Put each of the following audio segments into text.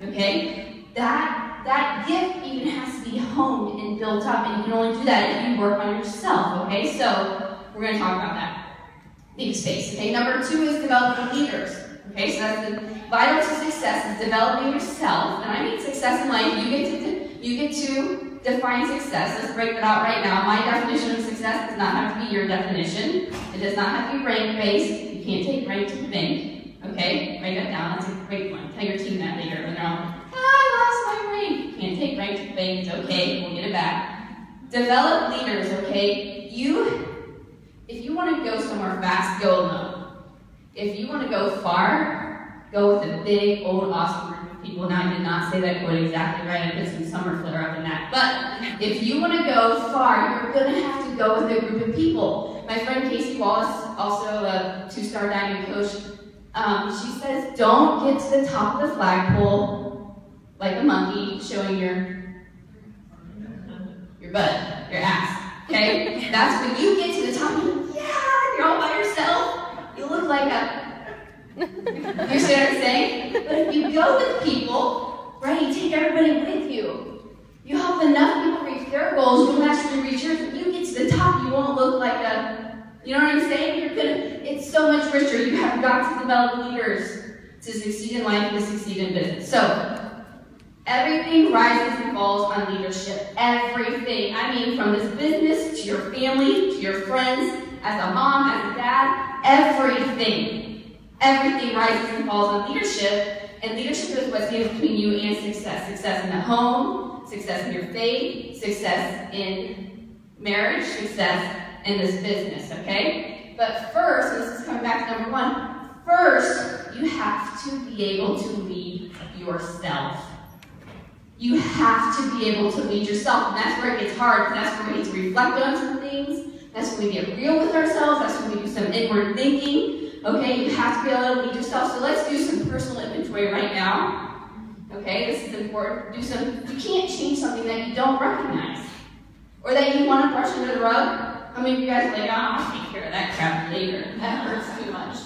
okay? That gift even has to be honed and built up, and you can only do that if you work on yourself, okay? So we're going to talk about that. Big space, okay? Number 2 is developing leaders, okay? So that's the vital to success is developing yourself, and I mean success in life. You get to define success. Let's break that out right now. My definition of success does not have to be your definition. It does not have to be rank-based. You can't take rank to the bank, okay? Write that down. That's a great one. Tell your team that later when they're all, I lost my rank. You can't take rank to the bank. It's okay. We'll get it back. Develop leaders, okay? If you want to go somewhere fast, go alone. If you want to go far, go with a big, old, awesome group of people. Now, I did not say that quote exactly right. I put some Sommer flair up in that. But if you want to go far, you're going to have to go with a group of people. My friend Casey Wallace, also a 2-star diving coach, she says, don't get to the top of the flagpole like a monkey showing your butt, your ass. Okay? That's when you get to the top, you're all by yourself. You look like a... You see what I'm saying? But if you go with people, right, you take everybody with you. You help enough people reach their goals, you'll naturally reach yours. When you get to the top, you won't look like a... You know what I'm saying? It's so much richer. You have got to develop leaders to succeed in life and to succeed in business. So, everything rises and falls on leadership. Everything. I mean, from this business to your family, to your friends, as a mom, as a dad, everything. Everything rises and falls on leadership. And leadership is what's needed between you and success. Success in the home, success in your faith, success in marriage, success in this business, okay? But first, and this is coming back to number 1, first, you have to be able to lead yourself. You have to be able to lead yourself, and that's where it gets hard, because that's where we need to reflect on some things. That's when we get real with ourselves. That's when we do some inward thinking. Okay, you have to be able to lead yourself. So let's do some personal inventory right now. Okay, this is important. You can't change something that you don't recognize, or that you want to brush under the rug. How many of you guys are like, I'll take care of that crap later. That hurts too much,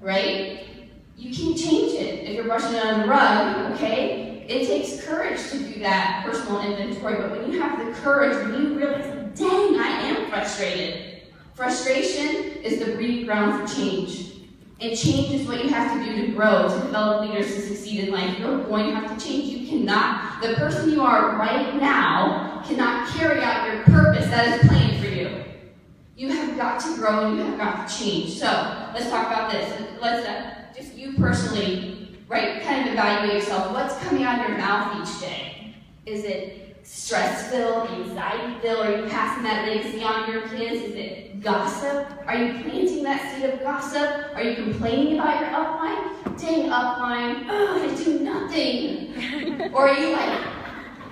right? You can change it if you're brushing it under the rug. Okay. It takes courage to do that personal inventory, but when you have the courage, when you realize, dang, I am frustrated. Frustration is the breeding ground for change. And change is what you have to do to grow, to develop leaders to succeed in life. You're going to have to change. You cannot, the person you are right now cannot carry out your purpose that is planned for you. You have got to grow and you have got to change. So, let's talk about this. Let's just you personally, right, kind of evaluate yourself. What's coming out of your mouth each day? Is it stress-filled, anxiety-filled? Are you passing that legacy on to your kids? Is it gossip? Are you planting that seed of gossip? Are you complaining about your upline? Dang upline, I do nothing. Or are you like,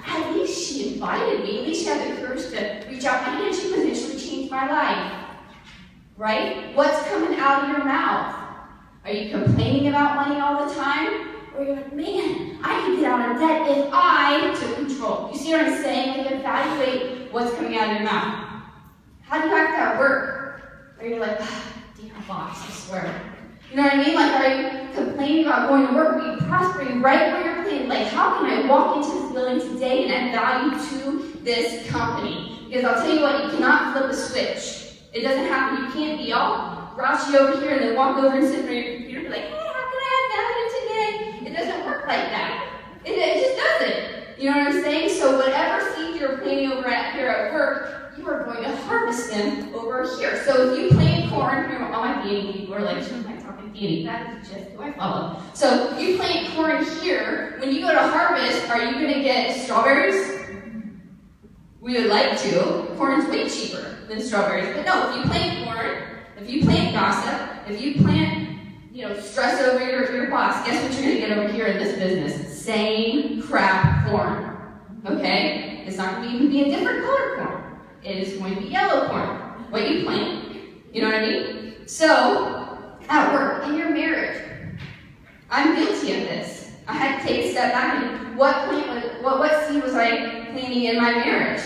at least she invited me. At least she had the courage to reach out. My hand, she was actually changed my life. Right? What's coming out of your mouth? Are you complaining about money all the time? Or you're like, man, I could get out of debt if I took control. You see what I'm saying? Like, evaluate what's coming out of your mouth. How do you act at work? Or you're like, dear boss, I swear. You know what I mean? Like, are you complaining about going to work? Are you prospering right where you're playing? Like, how can I walk into this building today and add value to this company? Because I'll tell you what, you cannot flip a switch. It doesn't happen. You can't be all grouchy over here and then walk over and sit in your computer and be like, hey, how can I add value today? It doesn't work like that. It just doesn't. You know what I'm saying? So whatever seeds you're planting over here at work, you are going to harvest them over here. So if you plant corn, all my beanie people are like, she's not talking beanie. That is just who I follow. So if you plant corn here, when you go to harvest, are you going to get strawberries? We would like to. Corn's way cheaper than strawberries. But no, if you plant corn, if you plant gossip, if you plant, stress over your boss, guess what you're going to get over here in this business? Same crap corn. Okay? It's not going to even be a different color corn. It is going to be yellow corn. What you plant. You know what I mean? So, at work, in your marriage, I'm guilty of this. I had to take a step back and what seed was I planting in my marriage?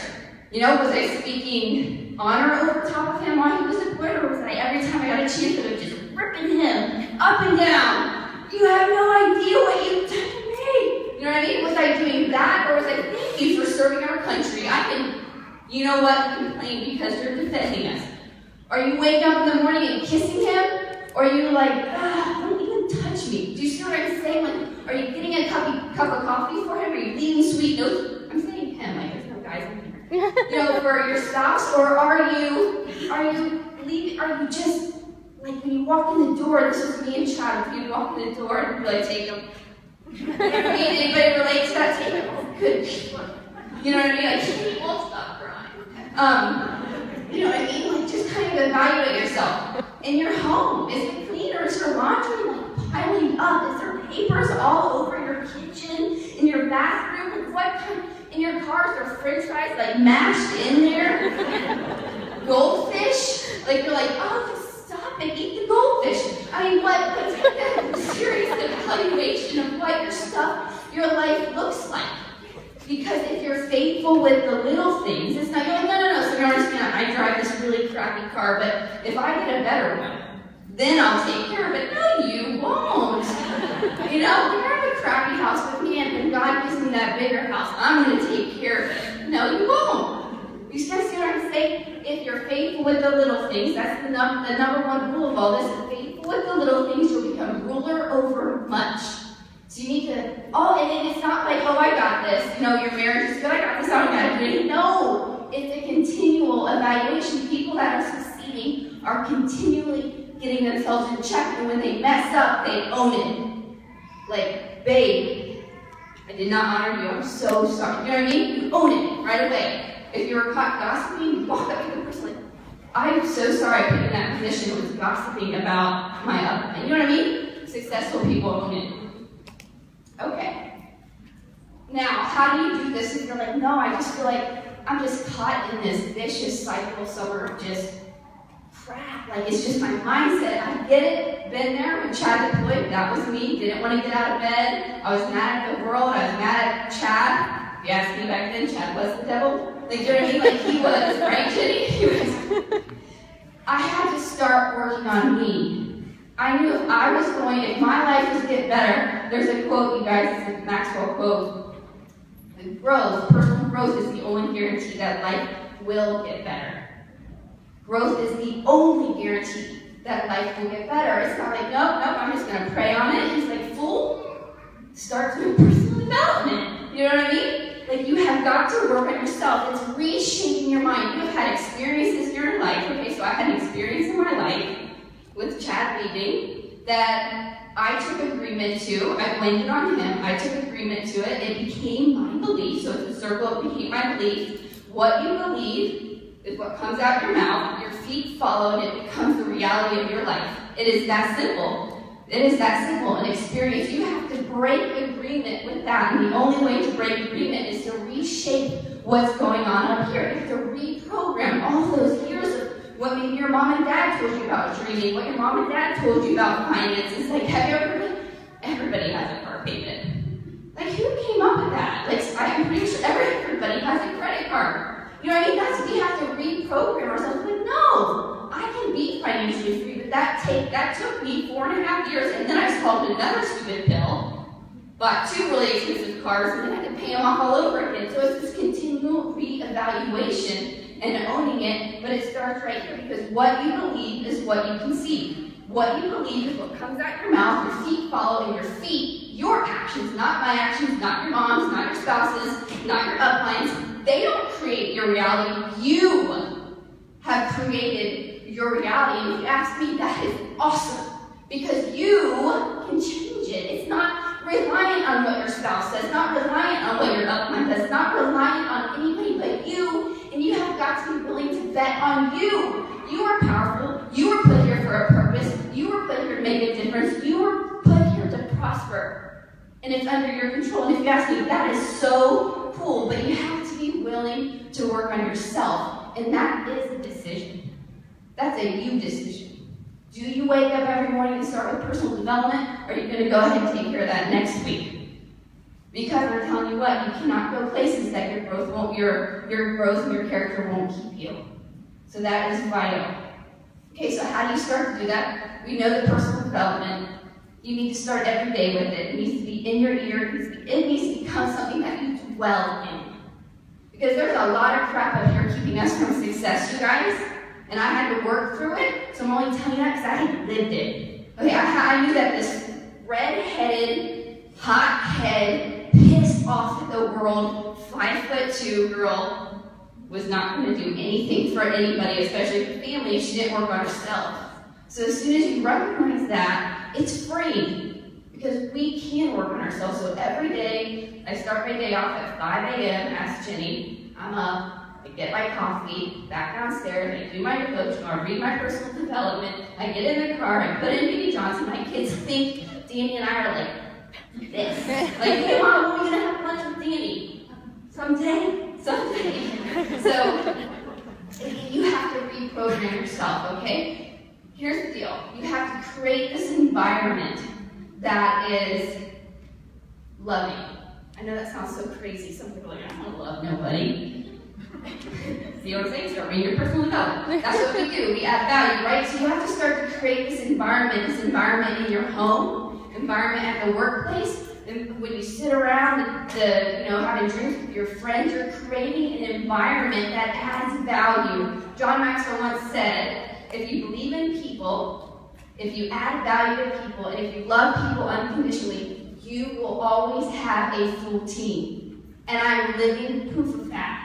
Was I speaking honor over top of him while he was at work, or was I every time I got a chance I was just ripping him up and down? You have no idea what you've done to me. You know know what? Complain because you're defending us. Are you waking up in the morning and kissing him? Or are you like, don't even touch me? Do you see what I'm saying? Like, are you getting a cup of coffee for him? Are you leaving sweet notes? I'm saying him, like there's no guys in here. For your spouse? Or are you just, like when you walk in the door, this was me and Chad, if you walk in the door and like take him. Anybody relate to that? Take him. Oh, good. You know what I mean? Like, he won't stop crying. You know what I mean? Like, just kind of evaluate yourself. In your home, is it clean or is your laundry like piling up? Is there papers all over your kitchen, in your bathroom? What kind? In your car, is there French fries like mashed in there? Goldfish? Like you're like, oh, stop and eat the goldfish. I mean, let's take a serious evaluation of what your life looks like. Because if you're faithful with the little things, it's not, you're like, no. So you understand, I drive this really crappy car, but if I get a better one, then I'll take care of it. No, you won't. You have a crappy house with me, and when God gives me that bigger house, I'm going to take care of it. No, you won't. You guys see what I'm saying? If you're faithful with the little things, that's the number one rule of all this. If faithful with the little things, you'll become ruler over much. So you need to, and it's not like, I got this. Your marriage is good, I got this, I don't got to do anything. No, it's a continual evaluation. People that are succeeding are continually getting themselves in check, and when they mess up, they own it. Like, babe, I did not honor you, I'm so sorry. You know what I mean? You own it right away. If you're caught gossiping, you walk up to the person like, I'm so sorry I put you in that position with gossiping about my upbringing. You know what I mean? Successful people own it. Okay. Now, how do you do this if you're like, no, I just feel like I'm just caught in this vicious cycle somewhere of just crap. Like, it's just my mindset. I get it. Been there when Chad deployed. That was me. Didn't want to get out of bed. I was mad at the world. I was mad at Chad. If you asked me back then, Chad was the devil. Like, you know what I mean? Like, he was, right, Jenny? He was. I had to start working on me. I knew if my life was to get better, there's a quote, you guys, it's a Maxwell quote. Personal growth is the only guarantee that life will get better. Growth is the only guarantee that life will get better. It's not like, nope, I'm just going to pray on it. He's like, fool, start doing personal development. You know what I mean? Like, you have got to work on yourself. It's reshaping your mind. You have had experiences in your life. Okay, so I had an experience in my life with Chad leaving that I took agreement to. I blamed it on him. I took agreement to it. It became my belief. So it's a circle. It became my belief. What you believe is what comes out your mouth. Your feet follow, and it becomes the reality of your life. It is that simple. It is that simple. An experience. You have to break agreement with that. And the only way to break agreement is to reshape what's going on up here. You have to reprogram all those years of what maybe your mom and dad told you about dreaming, what your mom and dad told you about finances. Like, have you ever, everybody has a car payment. Like, who came up with that? Like, I'm pretty sure everybody has a credit card. You know what I mean? That's, we have to reprogram ourselves. Like, no, I can be financially free, but that took me 4.5 years, and then I swallowed another stupid pill, bought 2 really expensive cars, and then I had to pay them off all over again. So it's this continual reevaluation and owning it, but it starts right here, because what you believe is what you can see. What you believe is what comes out your mouth, your feet follow, and your feet, your actions, not my actions, not your mom's, not your spouse's, not your uplines. They don't create your reality. You have created your reality, and if you ask me, that is awesome, because you can change it. It's not reliant on what your spouse says, not reliant on what your upline does, not reliant on anybody but you. And you have got to be willing to bet on you. You are powerful. You were put here for a purpose. You were put here to make a difference. You were put here to prosper. And it's under your control. And if you ask me, that is so cool. But you have to be willing to work on yourself. And that is a decision. That's a you decision. Do you wake up every morning and start with personal development? Or are you going to go ahead and take care of that next week? Because I'm telling you what, you cannot go places that your growth and your character won't keep you. So that is vital. Okay, so how do you start to do that? We know the personal development. You need to start every day with it. It needs to be in your ear. It needs to become something that you dwell in. Because there's a lot of crap up here keeping us from success, you guys. And I had to work through it, so I'm only telling you that because I had lived it. Okay, I knew that this red-headed, hot-head, pissed off at the world, 5'2" girl was not going to do anything for anybody, especially for family, if she didn't work on herself. So as soon as you recognize that, it's free, because we can work on ourselves. So every day, I start my day off at 5 a.m., ask Jenny, I'm up, I get my coffee, back downstairs, I do my coaching, I read my personal development, I get in the car, I put in Baby Johnson, my kids think Danny and I are like this. Like, hey Mom, when are we gonna have lunch with Danny? Someday. So, you have to reprogram yourself, okay? Here's the deal. You have to create this environment that is loving. I know that sounds so crazy. Some people are like, I don't want to love nobody. See what I'm saying? Start reading your personal development. That's what we do. We add value, right? So you have to start to create this environment in your home, environment at the workplace. And when you sit around having drinks with your friends, you're creating an environment that adds value. John Maxwell once said, if you believe in people, if you add value to people, and if you love people unconditionally, you will always have a full team. And I'm living proof of that.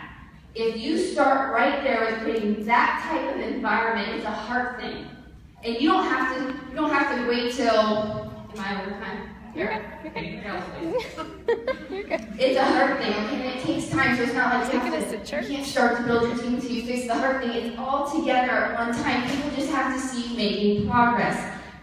If you start right there with creating that type of environment, it's a heart thing. And you don't have to wait till, am I over time? Here? Okay, it's a heart thing, okay? And it takes time, so it's not like you can't start to build your team until you fix the heart thing. It's all together at one time. People just have to see you making progress.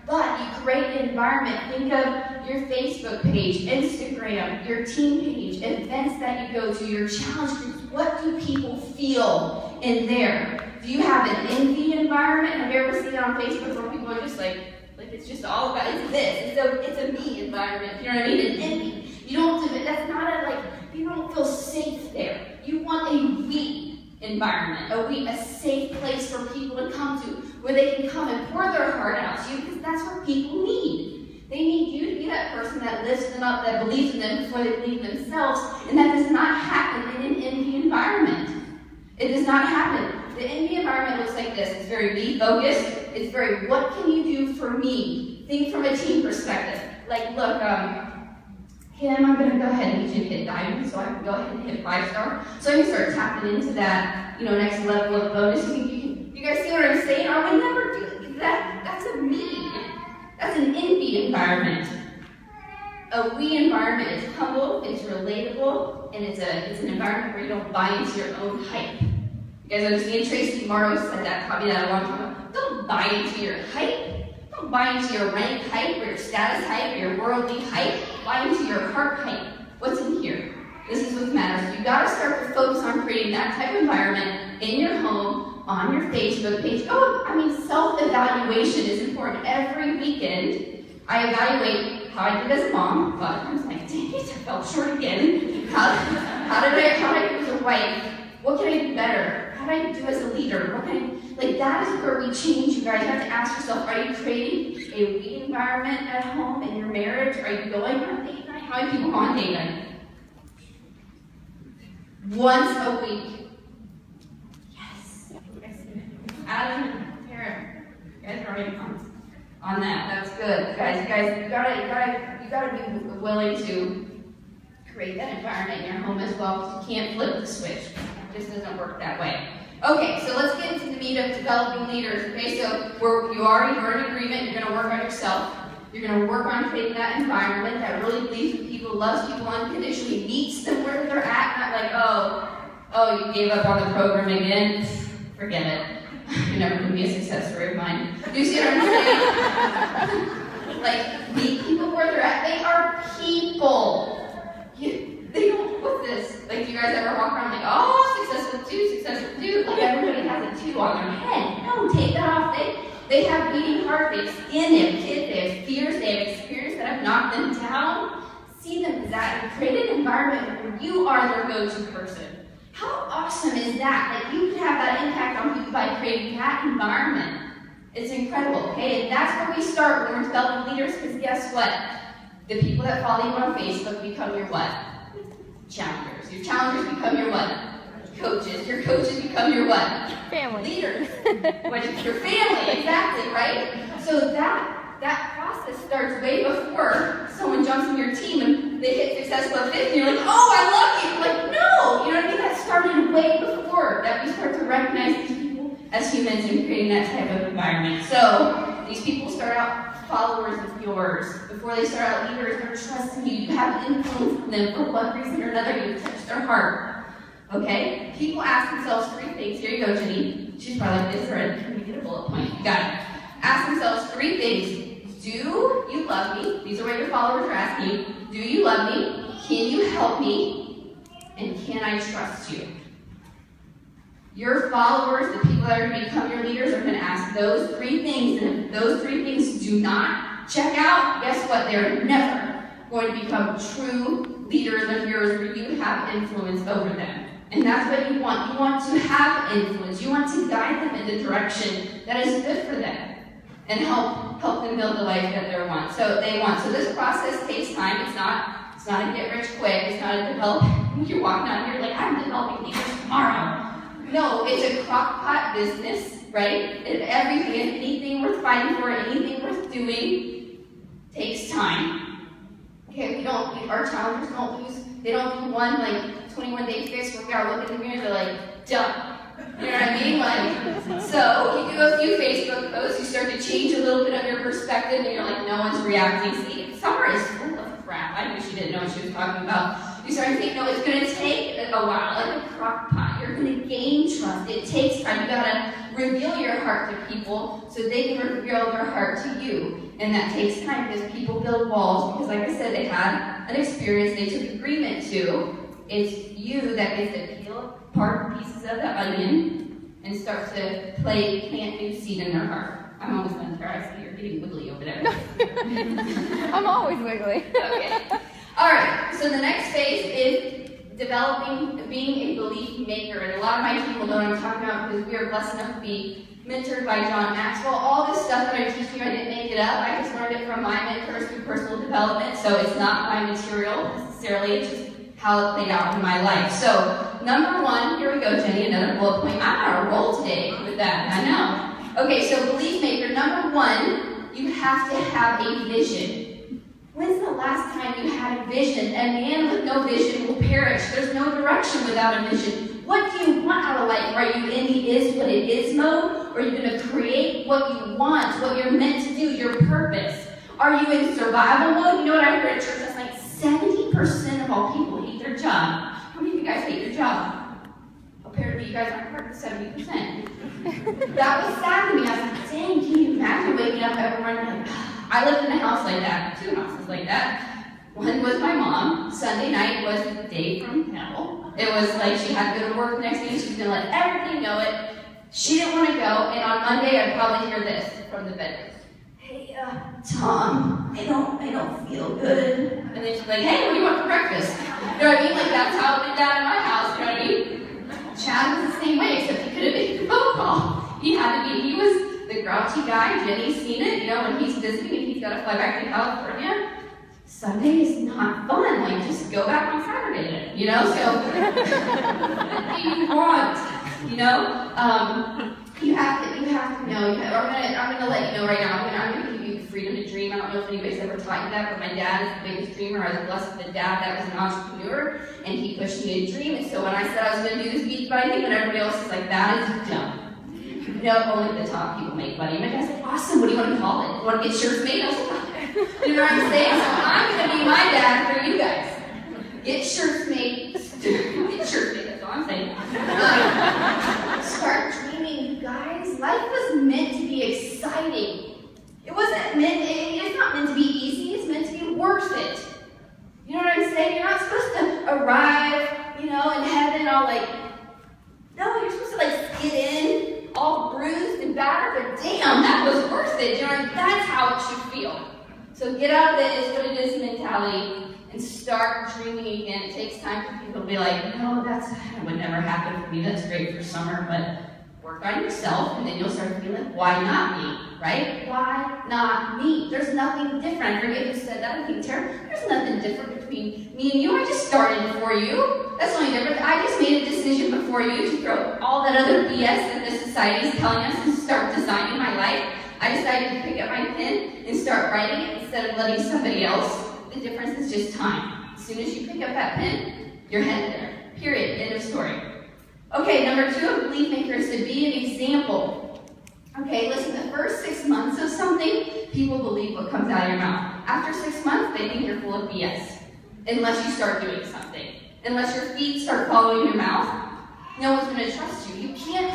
But you create an environment. Think of your Facebook page, Instagram, your team page, events that you go to, your challenge groups. What do people feel in there? Do you have an envy environment? Have you ever seen it on Facebook where people are just like it's just all about, it's this, it's a me environment, you know what I mean? An envy. You don't do it, that's not you don't feel safe there. You want a we environment, a safe place for people to come to, where they can come and pour their heart out to you, because that's what people need. They need you to be that person that lifts them up, that believes in them before they believe in themselves, and that does not happen in an envy environment. It does not happen. The envy environment looks like this. It's very me-focused. It's very, what can you do for me? Think from a team perspective. Like, look, Kim, I'm going to go ahead and get you to hit diamond, so I can go ahead and hit 5-star. So I can start tapping into that, next level of bonus. You guys see what I'm saying? I would never do that. That's a me. That's an envy environment. A we environment is humble, it's relatable, and it's an environment where you don't buy into your own hype. You guys understand? Tracy Morrow said that, probably that a long time ago. Don't buy into your hype. Don't buy into your rank hype, or your status hype, or your worldly hype. Buy into your heart hype. What's in here? This is what matters. You gotta start to focus on creating that type of environment in your home, on your Facebook page. Self-evaluation is important. Every weekend, I evaluate how I did as a mom. But I was like, dang it, I fell short again. How did I do as a wife? What can I do better? How do I do as a leader? That is where we change, you guys. You have to ask yourself, are you creating a we environment at home in your marriage? Are you going on date night? How many people go on date night? Once a week. Yes. Adam, Karen, you guys are already on that. That's good. Guys, you gotta be willing to create that environment in your home as well, because you can't flip the switch. It just doesn't work that way. Okay, so let's get into the meat of developing leaders. Okay, so you're in agreement. You're going to work on yourself. You're going to work on creating that environment that really believes in people, loves people unconditionally, meets them where they're at. Not like, oh, you gave up on the program again. Forget it. You're never going to be a success story of mine. Do you see what I'm saying? Meet people where they're at. They are people. They don't put this. Do you guys ever walk around successful dude? Everybody has a 2 on their head. No, take that off. They have beating heart, they have skin, they have kids, they have fears, they have experience that have knocked them down. See them as that and create an environment where you are their go-to person. How awesome is that? You can have that impact on people by creating that environment. It's incredible, okay? And that's where we start when we're developing leaders, because guess what? The people that follow you on Facebook become your what? Challengers. Your challengers become your what? coaches. Your coaches become your what? Family. Leaders. Which is your family, exactly, right? So that process starts way before someone jumps in your team and they hit success level 50 and you're like, oh, I love you. Like, no, you know what I mean? That started way before that we start to recognize these people as humans and creating that type of environment. So these people start out followers of yours. Before they start out leaders, they're trusting you. You have influence on them for one reason or another. You touch their heart. Okay? People ask themselves 3 things. Here you go, Jenny. She's probably like, is there a, can we get a bullet point? Got it. Ask themselves 3 things. Do you love me? These are what your followers are asking. Do you love me? Can you help me? And can I trust you? Your followers, the people that are going to become your leaders, are going to ask those 3 things. And if those 3 things do not check out, guess what? They're never going to become true leaders of yours where you have influence over them. And that's what you want. You want to have influence. You want to guide them in the direction that is good for them and help them build the life that they want. So this process takes time. It's not a get rich quick. It's not a develop. You're walking out here like, I'm developing leaders tomorrow. No, it's a crock-pot business, right? Anything worth fighting for, anything worth doing takes time. Okay, our challengers they don't do one 21-day fix where we are looking in the mirror, they're like, done. You know what I mean? So you do a few Facebook posts, you start to change a little bit of your perspective, and you're like, no one's reacting. See, Sommer is full of crap. I knew she didn't know what she was talking about. You start to think, no, it's going to take a while, like a crock pot. You're going to gain trust. It takes time. You got to reveal your heart to people so they can reveal their heart to you. And that takes time because people build walls because, like I said, they had an experience they took agreement to. It's you that gets to peel apart pieces of the onion and start to plant new seed in their heart. I'm almost done, Tara. I see you're getting wiggly over there. I'm always wiggly. Okay. All right. So the next phase is being a belief maker. And a lot of my people know what I'm talking about because we are blessed enough to be mentored by John Maxwell. All this stuff that I teach you, I didn't make it up. I just learned it from my mentors through personal development. So it's not my material necessarily. It's just how it played out in my life. So, number 1, here we go, Jenny, another bullet point. I'm on a roll today with that, I know. Okay, so belief maker, number 1, you have to have a vision. When's the last time you had a vision? A man with no vision will perish. There's no direction without a vision. What do you want out of life? Are you in the is what it is mode? Or are you going to create what you want, what you're meant to do, your purpose? Are you in survival mode? You know what I heard at church last night? 70% of all people hate their job. How many of you guys hate your job? Apparently you guys aren't part of the 70%. That was sad to me. I was like, dang, can you imagine waking up every morning like, I lived in a house like that, 2 houses like that. One was my mom. Sunday night was the day from hell. It was like she had to go to work the next day and she was going to let everybody know it. She didn't want to go, and on Monday I'd probably hear this from the bedroom. Hey, Tom, I don't feel good. And then she's like, hey, what do you want for breakfast? You know what I mean? Like, that's how it went down in my house, you know what I mean? Chad was the same way, except he could have made a phone call. He was the grouchy guy. Jenny's seen it, when he's visiting and he's got to fly back to California. Sunday is not fun. Like, just go back on Saturday then, So, what do you want? You have to know. I'm gonna let you know right now. I'm gonna give you the freedom to dream. I don't know if anybody's ever taught you that, but my dad is the biggest dreamer. I was blessed with a dad that was an entrepreneur, and he pushed me to dream. And so when I said I was gonna do this beach body thing, and everybody else is like, that is dumb. Only the top people make money. My dad's like, awesome. What do you want to call it? You want to get shirts made? I was like, you know what I'm saying? So I'm gonna be my dad for you guys. Get shirts made. Get shirts made. That's all I'm saying. Start dreaming, you guys. Life was meant to be exciting. It's not meant to be easy. It's meant to be worth it. You know what I'm saying? You're not supposed to arrive, in heaven all like, no, you're supposed to get in all bruised and battered, but damn, that was worth it. That's how it should feel. So get out of the is what it is mentality and start dreaming again. It takes time for people to be like, no, that would never happen for me. That's great for Sommer, but Work on yourself, and then you'll start feeling, why not me, right? Why not me? There's nothing different. I forget who said that. I think Tara, there's nothing different between me and you. I just started before you. That's the only difference. I just made a decision before you to throw all that other BS that the society is telling us and start designing my life. I decided to pick up my pen and start writing it instead of letting somebody else. The difference is just time. As soon as you pick up that pen, you're headed there. Period. End of story. Okay, number 2 of belief makers, to be an example. Okay, listen, the first 6 months of something, people believe what comes out of your mouth. After 6 months, they think you're full of BS. Unless you start doing something. Unless your feet start following your mouth, no one's going to trust you. You can't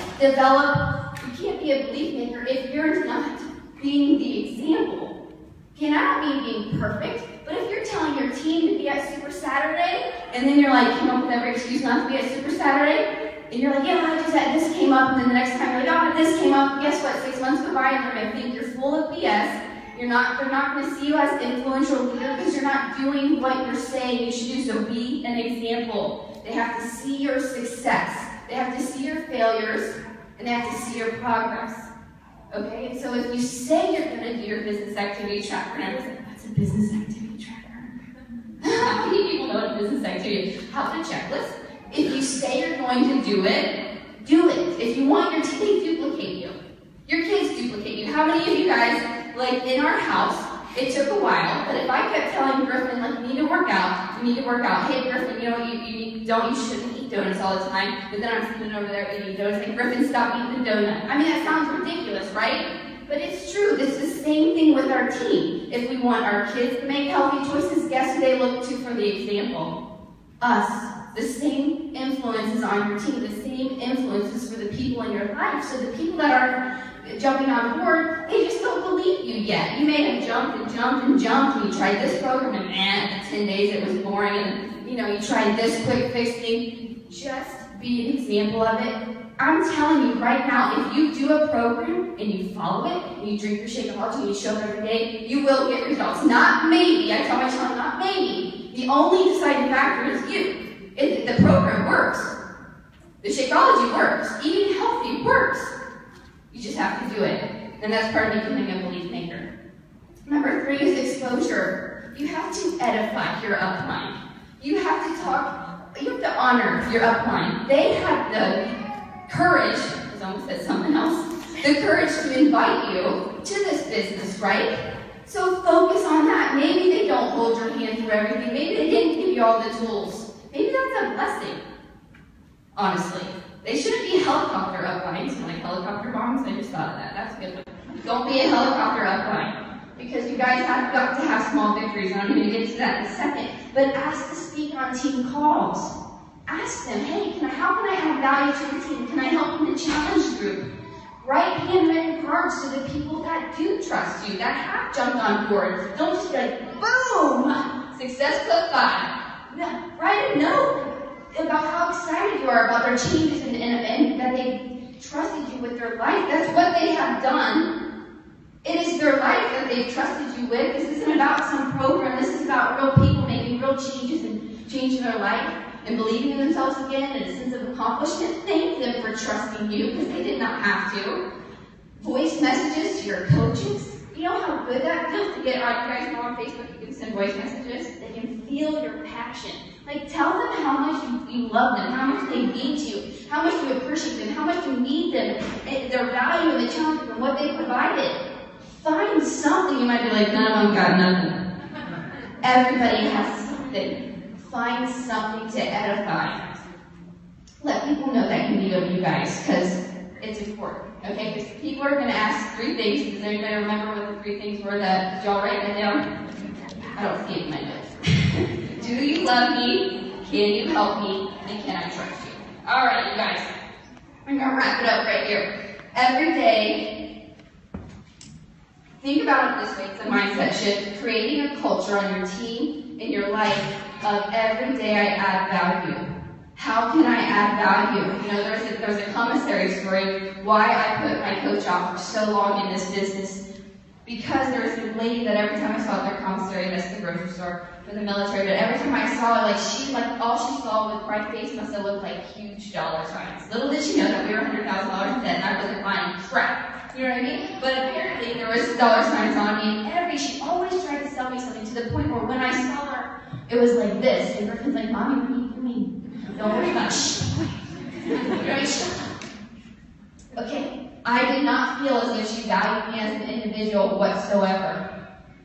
be a belief maker if you're not being the example. Okay, and I don't mean being perfect, but if you're telling your team to be at Super Saturday, and then you're like, come up with every excuse not to be at Super Saturday, and you're like, yeah, I just had this came up, and then the next time you're like, oh, this came up, guess what, 6 months go by, and they're going to think you're full of BS. They're not going to see you as an influential leader because you're not doing what you're saying you should do, so be an example. They have to see your success. They have to see your failures, and they have to see your progress. Okay, and so if you say you're going to do your business activity tracker, and I was like, what's a business activity tracker? How many people know what a business activity is? How about a checklist? If you say you're going to do it, do it. If you want your team to duplicate you, your kids duplicate you. How many of you guys, like in our house, it took a while, but if I kept telling Griffin, like, you need to work out, hey Griffin, you know, you shouldn't eat donuts all the time, but then I'm sitting over there eating donuts, like, Griffin, stop eating the donut. I mean, that sounds ridiculous, right? But it's true. It's the same thing with our team. If we want our kids to make healthy choices, guess who they look to for the example? Us. The same influences on your team, the same influences for the people in your life. So the people that are jumping on board, they just don't believe you yet. You may have jumped and jumped and jumped, and you tried this program, and after 10 days it was boring, and you tried this quick fix thing. Just be an example of it. I'm telling you right now, if you do a program and you follow it, and you drink your Shakeology and you show up every day, you will get results. Not maybe. I tell my child, not maybe. The only deciding factor is you. The program works. The Shakeology works. Eating healthy works. You just have to do it. And that's part of becoming a belief maker. Number 3 is exposure. You have to edify your upline. You have to talk, you have to honor your upline. They have the courage, I almost said something else, the courage to invite you to this business, right? So focus on that. Maybe they don't hold your hand through everything. Maybe they didn't give you all the tools. Maybe that's a blessing, honestly. They shouldn't be helicopter uplines, like helicopter bombs. I just thought of that. That's a good one. Don't be a helicopter upline, because you guys have got to have small victories, and I'm going to get to that in a second. But ask to speak on team calls. Ask them, hey, how can I add value to the team? Can I help in the challenge group? Write handwritten cards to the people that do trust you, that have jumped on board. Don't just be like, boom, Success Club 5. No, write a note about how excited you are about their changes and that they trusted you with their life. That's what they have done. It is their life that they've trusted you with. This isn't about some program. This is about real people making real changes and changing their life and believing in themselves again and a sense of accomplishment. Thank them for trusting you, because they did not have to. Voice messages to your coaches. You know how good that feels to get on, you guys know on Facebook, you can send voice messages. They can feel your passion. Like, tell them how much you love them, how much they mean to you, how much you appreciate them, how much you need them, their value and the challenge and what they provided. Find something. You might be like, none of them got nothing. Everybody has something. Find something to edify. Let people know that you need of you guys, because it's important. Okay, because people are going to ask 3 things. Does anybody remember what the 3 things were that y'all write that down? I don't see it in my notes. Do you love me? Can you help me? And can I trust you? All right, you guys. I'm going to wrap it up right here. Every day, think about it this way. It's a mindset shift. Creating a culture on your team, in your life, of every day I add value. How can I add value? There's a commissary story why I put my coach off for so long in this business. Because there was this lady that every time I saw at their commissary, that's the grocery store for the military, but every time I saw her, all she saw with my face must have looked like huge dollar signs. Little did she know that we were $100,000 in debt and I wasn't buying crap. You know what I mean? But apparently there was dollar signs on me, and she always tried to sell me something to the point where when I saw her, it was like this. And Griffin's like, Mommy, what are you doing? Don't worry about it. Right? Okay, I did not feel as if she valued me as an individual whatsoever.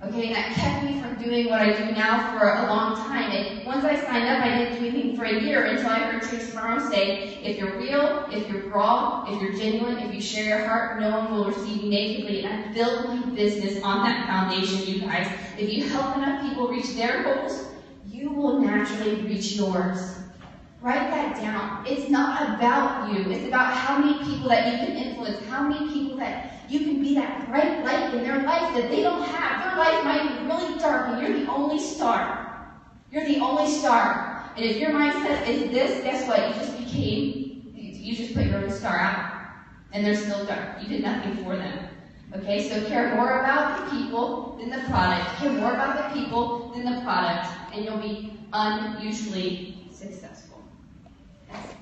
Okay, and that kept me from doing what I do now for a long time. And once I signed up, I didn't do anything for a year until I heard Tracy Morrow say, if you're real, if you're raw, if you're genuine, if you share your heart, no one will receive you negatively. And I built my business on that foundation, you guys. If you help enough people reach their goals, you will naturally reach yours. Write that down. It's not about you. It's about how many people that you can influence, how many people that you can be that bright light in their life that they don't have. Their life might be really dark, and you're the only star. You're the only star. And if your mindset is this, guess what? You just put your own star out. And they're still dark. You did nothing for them. Okay, so care more about the people than the product. Care more about the people than the product, and you'll be unusually successful. That's